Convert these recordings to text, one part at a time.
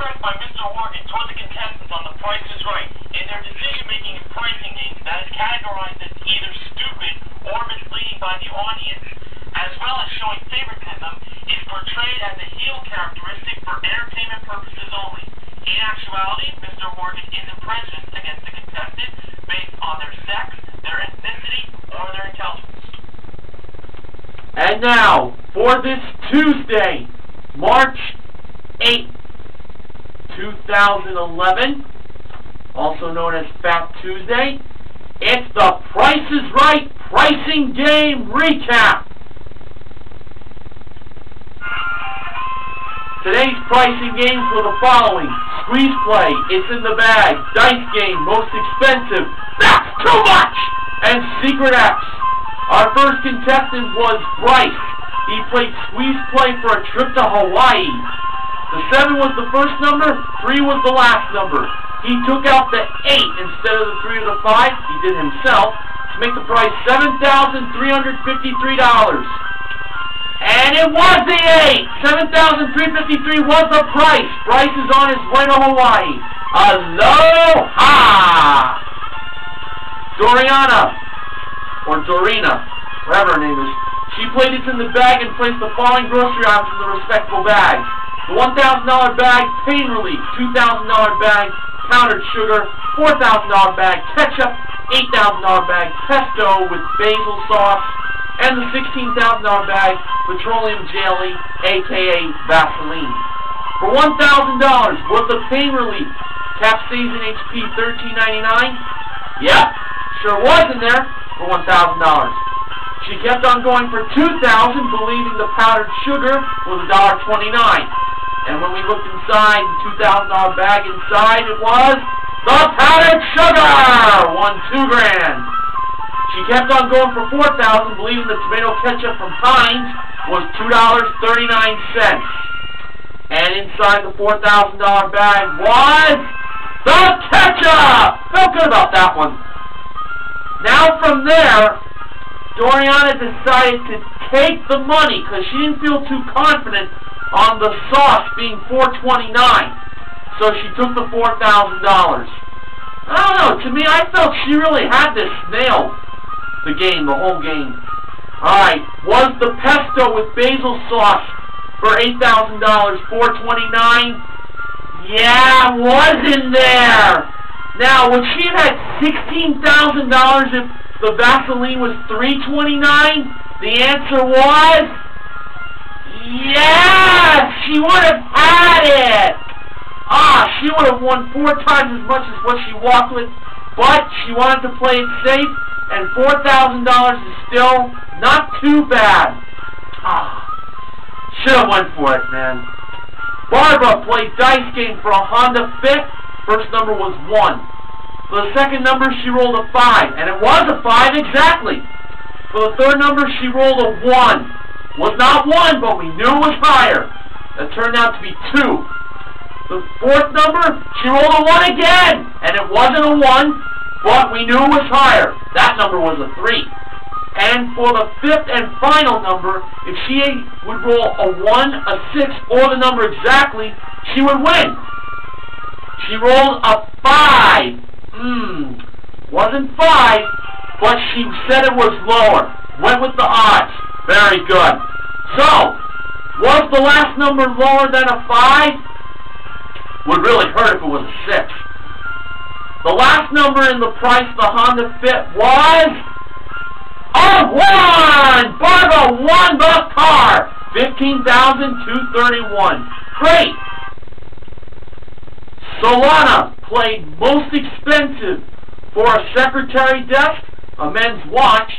expressed by Mr. Horgan toward the contestants on The Price is Right. In their decision-making and pricing games, that is categorized as either stupid or misleading by the audience, as well as showing favoritism, is portrayed as a heel characteristic for entertainment purposes only. In actuality, Mr. Horgan isn't prejudiced against the contestant based on their sex, their ethnicity, or their intelligence. And now, for this Tuesday, March 8th, 2011, also known as Fat Tuesday, it's the Price is Right Pricing Game Recap. Today's pricing games were the following: Squeeze Play, It's in the Bag, Dice Game, Most Expensive, That's Too Much, and Secret X. Our first contestant was Bryce. He played Squeeze Play for a trip to Hawaii. The 7 was the first number, 3 was the last number. He took out the 8 instead of the 3 or the 5, he did himself, to make the price $7,353. And it was the 8! $7,353 was the price. Bryce is on his way to Hawaii. Aloha! Doriana, or Dorina, whatever her name is, she played It's in the Bag and placed the following grocery items in the respectable bags. The $1,000 bag, pain relief. $2,000 bag, powdered sugar. $4,000 bag, ketchup. $8,000 bag, pesto with basil sauce. And the $16,000 bag, petroleum jelly, a.k.a. Vaseline. For $1,000 worth of pain relief, capsaicin HP $13.99. Yep, sure was in there for $1,000. She kept on going for $2,000, believing the powdered sugar was $1.29. And when we looked inside the $2,000 bag inside, it was the powdered sugar! Won $2 grand. She kept on going for $4,000, believing the tomato ketchup from Heinz was $2.39. And inside the $4,000 bag was the ketchup! Felt good about that one. Now from there, Doriana decided to take the money because she didn't feel too confident on the sauce being $4.29. So she took the $4,000. I don't know, to me I felt she really had this nailed. The game, the whole game. Alright, was the pesto with basil sauce for $8,000, $4.29? Yeah, was in there. Now, would she have had $16,000 if the Vaseline was $3.29? The answer was yes! She would have had it! She would have won 4 times as much as what she walked with, but she wanted to play it safe, and $4,000 is still not too bad. Should have went for it, man. Barbara played Dice Game for a Honda Fit. First number was 1. For the second number, she rolled a 5, and it was a 5 exactly. For the third number, she rolled a 1. Was not 1, but we knew it was higher. That turned out to be 2. The fourth number, she rolled a 1 again, and it wasn't a 1, but we knew it was higher. That number was a 3. And for the fifth and final number, if she would roll a 1, a 6, or the number exactly, she would win. She rolled a 5. Wasn't 5, but she said it was lower. Went with the odds. Very good. So, was the last number lower than a 5? Would really hurt if it was a 6. The last number in the price the Honda Fit was a 1! Barbara won the car! $15,231. Great! Solana played Most Expensive for a secretary desk, a men's watch,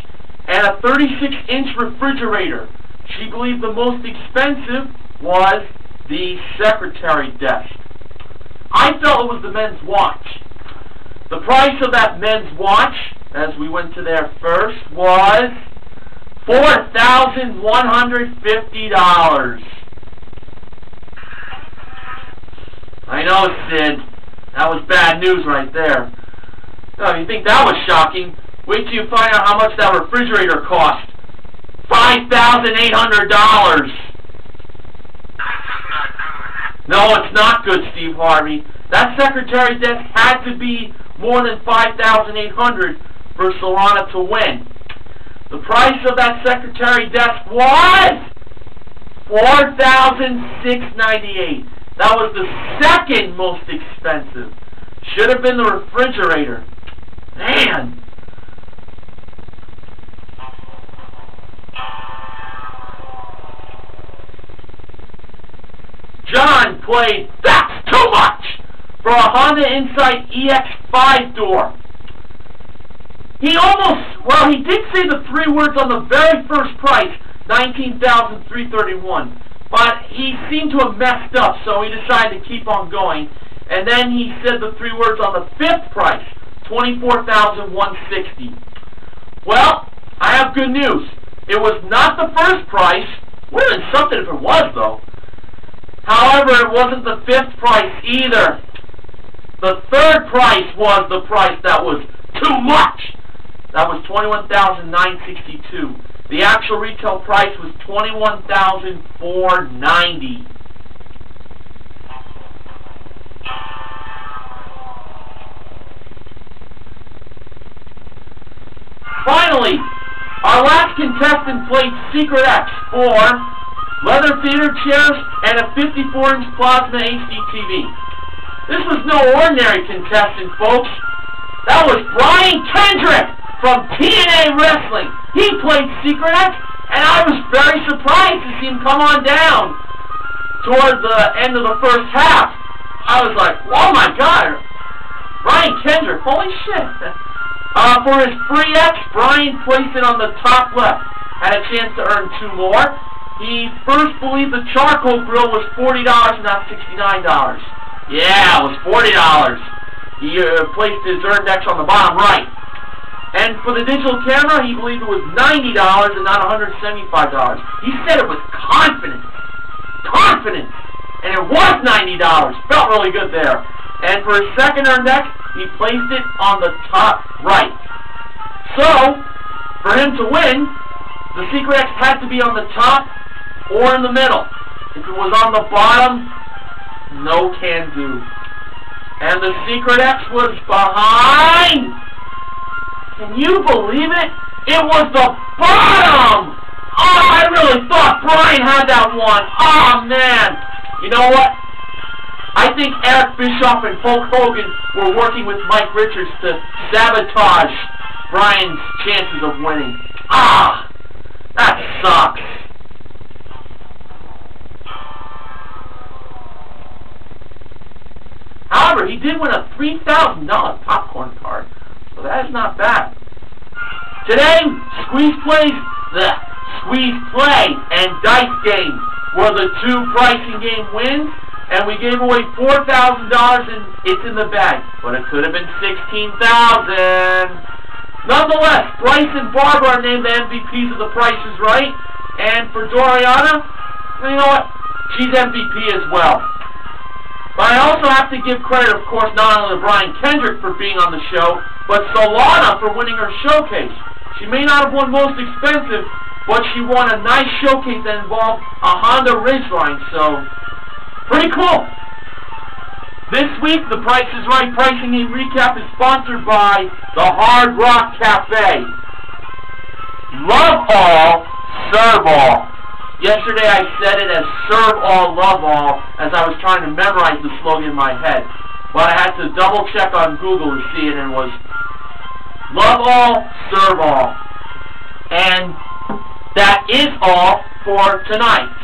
and a 36-inch refrigerator. She believed the most expensive was the secretary desk. I felt it was the men's watch. The price of that men's watch, as we went to there first, was $4,150. I know, Sid. That was bad news right there. Oh, you think that was shocking? Wait till you find out how much that refrigerator cost. $5,800. No, it's not good, Steve Harvey. That secretary desk had to be more than $5,800 for Solana to win. The price of that secretary desk was $4,698. That was the second most expensive. Should have been the refrigerator. Man. John played "That's Too Much" for a Honda Insight EX5 door. He did say the three words on the very first price, $19,331, but he seemed to have messed up, so he decided to keep on going. And then he said the three words on the fifth price, $24,160. Well, I have good news. It was not the first price. Would have been something if it was, though. However, it wasn't the fifth price either. The third price was the price that was too much. That was $21,962. The actual retail price was $21,490. Finally, our last contestant played Secret X for leather theater chairs and a 54-inch plasma HDTV. This was no ordinary contestant, folks. That was Brian Kendrick from TNA Wrestling. He played Secret X, and I was very surprised to see him come on down toward the end of the first half. I was like, oh my God, Brian Kendrick, holy shit. For his free X, Brian placed it on the top left. Had a chance to earn 2 more. He first believed the charcoal grill was $40 and not $69. Yeah, it was $40. He placed his earned X on the bottom right. And for the digital camera, he believed it was $90 and not $175. He said it was confident. Confident. And it was $90. Felt really good there. And for his second earned X, he placed it on the top right. So, for him to win, the Secret X had to be on the top or in the middle. If it was on the bottom, no can do. And the Secret X was behind. Can you believe it? It was the bottom! Oh, I really thought Brian had that one. Oh, man. You know what? I think Eric Bischoff and Hulk Hogan were working with Mike Richards to sabotage Brian's chances of winning. Ah, that sucks. However, he did win a $3,000 popcorn card, so that is not bad. Today, Squeeze Play and Dice Game were the 2 pricing game wins. And we gave away $4,000, and it's in the bag. But it could have been $16,000. Nonetheless, Bryce and Barbara are named the MVPs of The Price is Right. And for Doriana, you know what? She's MVP as well. But I also have to give credit, of course, not only to Brian Kendrick for being on the show, but Solana for winning her showcase. She may not have won Most Expensive, but she won a nice showcase that involved a Honda Ridgeline, so pretty cool. This week, the Price is Right Pricing Game Recap is sponsored by the Hard Rock Cafe. Love all, serve all. Yesterday I said it as serve all, love all, as I was trying to memorize the slogan in my head. But I had to double check on Google to see it, and it was love all, serve all. And that is all for tonight.